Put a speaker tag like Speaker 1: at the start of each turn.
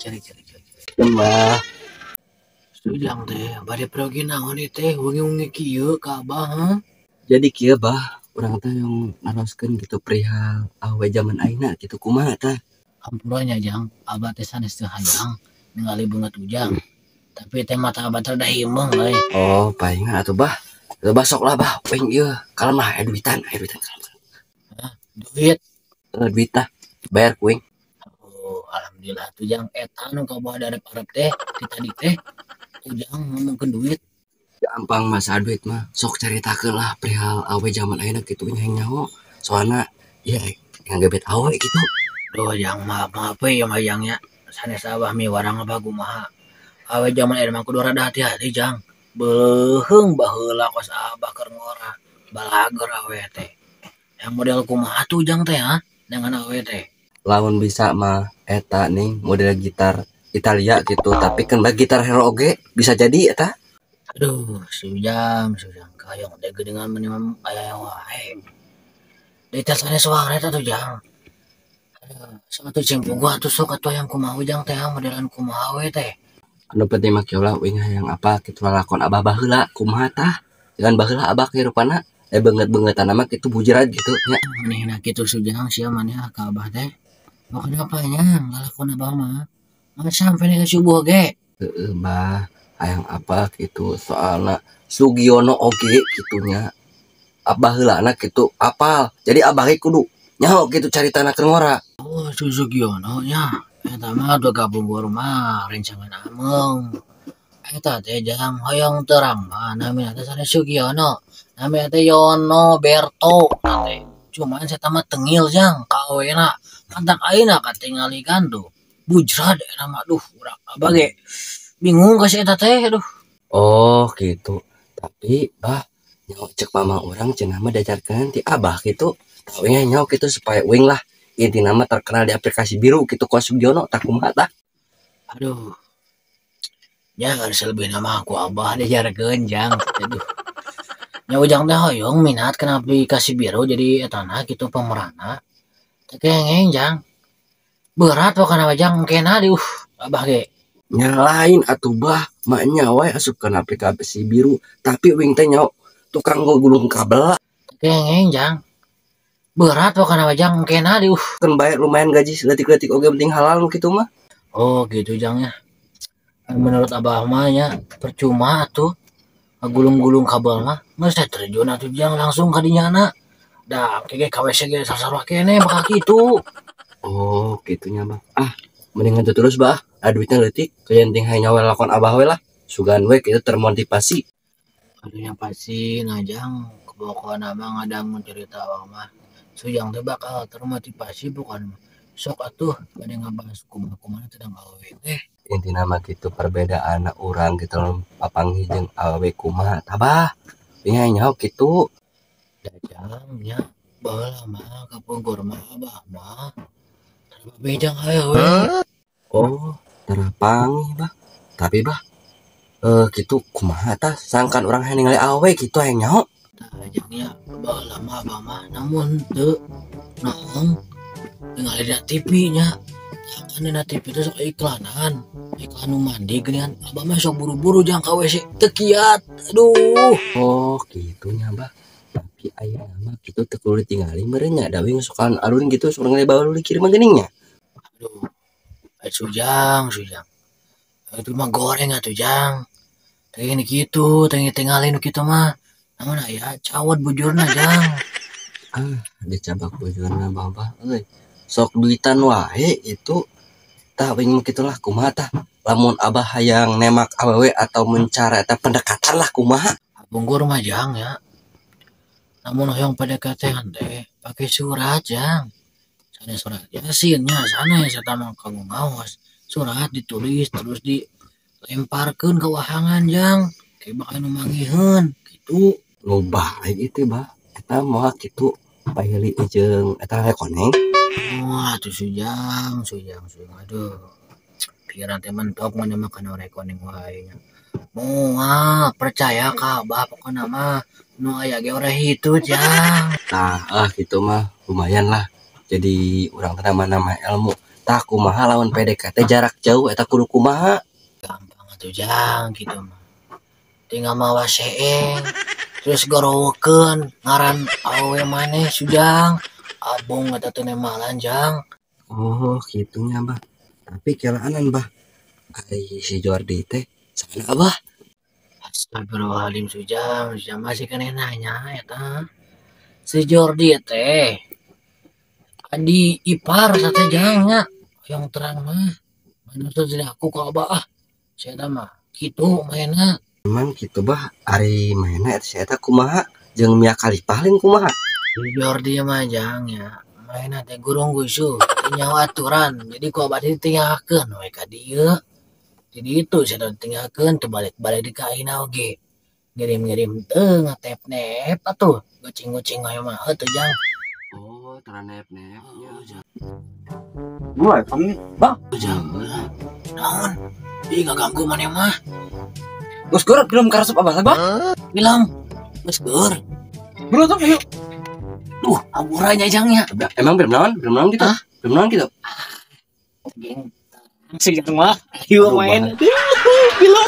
Speaker 1: cari.
Speaker 2: Mbah.
Speaker 1: Sujang teh, bade pergi naon ieu teh, wengi-wengi kieu ka Abah heuh.
Speaker 2: Jadi kieu bah, urang teh yang naroskeun gitu perihal awe zaman ayeuna gitu kumaha tah?
Speaker 1: Hampuranya Jang, Abah teh sanes teu hayang ningali beungeut ujang. Tapi teh mata Abah teh da himeng euy.
Speaker 2: Oh, palingan atuh bah. Atuh bah sok lah bah, peuing ieu. Kalem lah aya duitan kalem.
Speaker 1: Hah, duit.
Speaker 2: Duit tah bayar kuing.
Speaker 1: Oh, alhamdulillah tuh Jang eta nu kabawa darep-arep teh ti tadi teh. Ujang ngomongkeun duit.
Speaker 2: Gampang masalah duit mah. Sok caritakeun lah perihal awe zaman ayeuna kitu nya nyaho. Soalna ya ngagebet awe gitu.
Speaker 1: Duh Jang, maaf we ya Jang ya. Sanes Abah miwarang Abah kumaha. Awe zaman ayeuna mah kudu rada hati-hati Jang. Beuheung baheula kos Abah keur ngora. Balager awe teh. Yang model kumaha tuh Jang teh ha dengan awe teh.
Speaker 2: Lamun bisa mah eta nih model gitar Italia gitu, tapi kan gitar hero oge bisa jadi eta.
Speaker 1: Aduh, sujang kayong teh geudeungan meniman aya wae. Deui teh sanes wae eta tuh Jang. Sok atuh cing gua atuh sok atuh yang kumaha Jang teh modelan kumaha we teh.
Speaker 2: Anu penting mah kieu lah uing hayang apa kitu lalakon Abah baheula kumaha tah. Jangan baheula Abah ke rupana beungeut-beungeutana mah kitu bujrat gitu nya.
Speaker 1: Manehna kitu sujang sia maneh ka Abah teh. Pokona apanya lalakon Abah mah. Mah sampe nih subuh ge.
Speaker 2: Heeh Bah, hayang apa gitu soalna Sugiono oge kitunya. Abah heulana kitu apal. Jadi Abah ge kudu nyaho gitu caritana keur ngora.
Speaker 1: Oh, Sugiono nya. Eta mah udah gabung mah rencangan ameng. Eta teh Jang hoyong terang mah namina teh sanes Sugiono. Namina teh Yono Berto teh. Cuman saya mah tengil Jang ka awena. Pantak ayeuna katingali gandu. Bujrad eta mah duh urang Abah ge bingung ka si eta teh aduh.
Speaker 2: Oh gitu. Tapi Bah, nyaho cek mama orang cenah mah diajarkeun ti Abah gitu. Tau nya nyaho gitu supaya uing lah intina mah terkenal di aplikasi biru gitu ku Sugiono tak kumaha tah.
Speaker 1: Aduh. Ya harus lebih nama aku Abah diajarkeun Jang. Aduh. Nya ujang teh hoyong minat kana aplikasi biru jadi etana gitu pemerana. Teh kengeng Jang. Berat pokona Jang kena di Abah ge.
Speaker 2: Nyalain atuh Bah, maknya wae asupkeun aplikasi biru, tapi uing teh nyaho tukang gulung kabel.
Speaker 1: Kengeng Jang. Berat pokona Jang kena di
Speaker 2: Kan bayar lumayan gaji leutik-leutik oge penting halal kitu mah.
Speaker 1: Oh gitu Jang ya. Menurut Abah mah nya percuma tuh ngagulung-gulung kabel mah. Geus terjun atuh Jang langsung ka dinyana. Da kege KWC ge sarua kene bakal kitu.
Speaker 2: Oh, gitunya Bah. Ah, mendingan tuh terus Bah. Duitnya leutik, kayak penting hayang nyawa lakon Abah we lah. Sugan we kitu termotivasi.
Speaker 1: Aduhnya pasti najang kebokon abang ngadang cerita abang mah sujang teh bakal termotivasi bukan sok atuh pada ngabahas kumaha tentang awewe teh
Speaker 2: Intina mah kitu perbedaan urang gitu papangih jeung awewe kumaha tah Bah. Nya nyaho kitu.
Speaker 1: dajangnya baheula mah kapungkur mah abah mah bedang awewe.
Speaker 2: Oh, terapangih Bah. Tapi Bah, gitu kumaha tah sangkan urang hayang ningali awewe kitu hayang nyaho.
Speaker 1: Dajangnya baheula mah abah mah namun teu naon ningali da TV nya kan na TV itu sok iklan nu mandi geuningan abah mah sok buru-buru jang ka WC teu kiat aduh.
Speaker 2: Oh, gitunya Bah. Tapi aya mah kitu teu kudu ditinggali meureun nya da we sokan alun gitu sok ningali baheula dikirim geuning nya.
Speaker 1: Aduh, sujang. Itu mah goreng atuh jang. Tengin gitu, tinggalin gitu mah. Namun aya cawat bujurna jang.
Speaker 2: Ah, dicabak bojona Bah euy. Sok duitan wae itu tah wing kitulah kumaha tah. Lamun Abah hayang nemak awewe atau mencara eta pendekatan lah kumaha.
Speaker 1: Bungkur mah jang ya. Namun hoyong PDKT-an teh pakai surat jang. Sana surat yasinnya sana ya saya mah kanggo ngaos. Surat ditulis terus dilemparkeun ke wahangan jang. Kayak bakal nu manggiheun gitu.
Speaker 2: Nu bae itu Bah. Eta moal kitu paheuli jeung eta rekoneng.
Speaker 1: Wah, tuh sujang. Aduh, pikiran teh mentok mana makan rekoning wae nya. Moal percaya ka Abah pokona mah nu aya ge ora hitut jang.
Speaker 2: Nah, gitu mah lumayan lah. Jadi urang teh nama ilmu. tak kumaha lawan PDKT jarak jauh eta kudu kumaha.
Speaker 1: Gampang atuh Jang gitu mah. Tinggal mawa seeng terus gorowokeun ngaran awewe maneh Sujang. Abung eta teh nemalan Jang.
Speaker 2: Oh gitunya bah. Tapi kelaanan bah. Ari si Jordi teh sana abah.
Speaker 1: Astagfirullahaladzim Sujang masih kena nanya eta. Si Jordi teh adi ipar sate Jangnya yang terang mah. Mana tuh jadi aku ke abah saya mah gitu mainnya.
Speaker 2: Emang gitu bah. Ari mainnya eta kumaha jeung Mia Khalifah lain kumaha.
Speaker 1: Si Jordi mah Jangnya mainnya teh gurung gusuh nyawa aturan jadi ku abah ditinggalkeun we ka dieu. Jadi itu saya tinggalkeun teu balik-balik di ka ayeuna oge. Ngirim-ngirim teu ngatep-nep atuh goceng-goceng we mah teu Jang.
Speaker 2: Oh teranep-nepnya.
Speaker 3: Mulai kami bang
Speaker 1: Jang naon ih ganggu maneh mah
Speaker 3: Gus Gur belum karasup abah lah bang
Speaker 1: bilang geus geur
Speaker 3: belum tuh ayo
Speaker 1: duh aburanya Jangnya
Speaker 2: Emang belum naon gitu. Belum naon gitu.
Speaker 1: si Jang mah ayo main. Bila